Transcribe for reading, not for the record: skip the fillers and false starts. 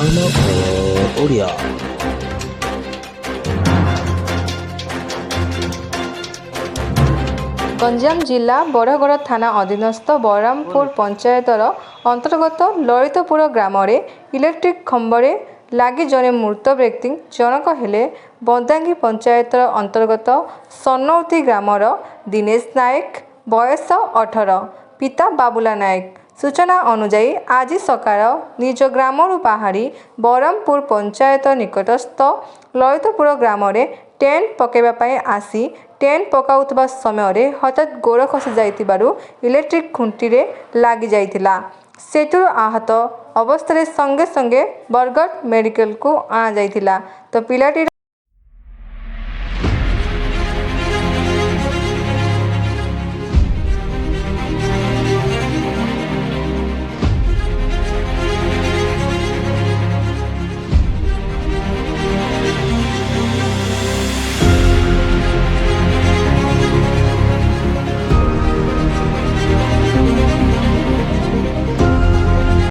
ଆମ ଓଡ଼ିଆ ଗଞ୍ଜାମ ଜିଲ୍ଲା ବରଗଡ଼ ଥାନା ଅଧୀନସ୍ଥ ବଳରାମପୁର ପଞ୍ଚାୟତର ଅନ୍ତର୍ଗତ ଲଳିତପୁର ଗ୍ରାମରେ ଇଲେକ୍ଟ୍ରିକ୍ ଖମ୍ବରେ ଲାଗି ଜଣେ ମୃତ ବ୍ୟକ୍ତି ଜଣକ ହେଲେ ବନ୍ଦାଙ୍ଗୀ ପଞ୍ଚାୟତର ଅନ୍ତର୍ଗତ ସନୌତି ଗ୍ରାମର ଦିନେଶ ନାୟକ, ବୟସ 18, ପିତା ବାବୁଲା ନାୟକ। ସୂଚନା ଅନୁଯାୟୀ ଆଜି ସକାଳ ନିଜ ଗ୍ରାମରୁ ବାହାରି ବରରାମପୁର ପଞ୍ଚାୟତ ନିକଟସ୍ଥ ଲଳିତପୁର ଗ୍ରାମରେ ଟେଣ୍ଟ ପକାଇବା ପାଇଁ ଆସି ଟେଣ୍ଟ ପକାଉଥିବା ସମୟରେ ହଠାତ୍ ଗୋଡ଼ ଖସି ଯାଇଥିବାରୁ ଇଲେକ୍ଟ୍ରିକ୍ ଖୁଣ୍ଟିରେ ଲାଗି ଯାଇଥିଲା। ସେଥିରୁ ଆହତ ଅବସ୍ଥାରେ ସଙ୍ଗେ ସଙ୍ଗେ ବରଗଡ଼ ମେଡିକାଲକୁ ଅଣାଯାଇଥିଲା। ତ ପିଲାଟିର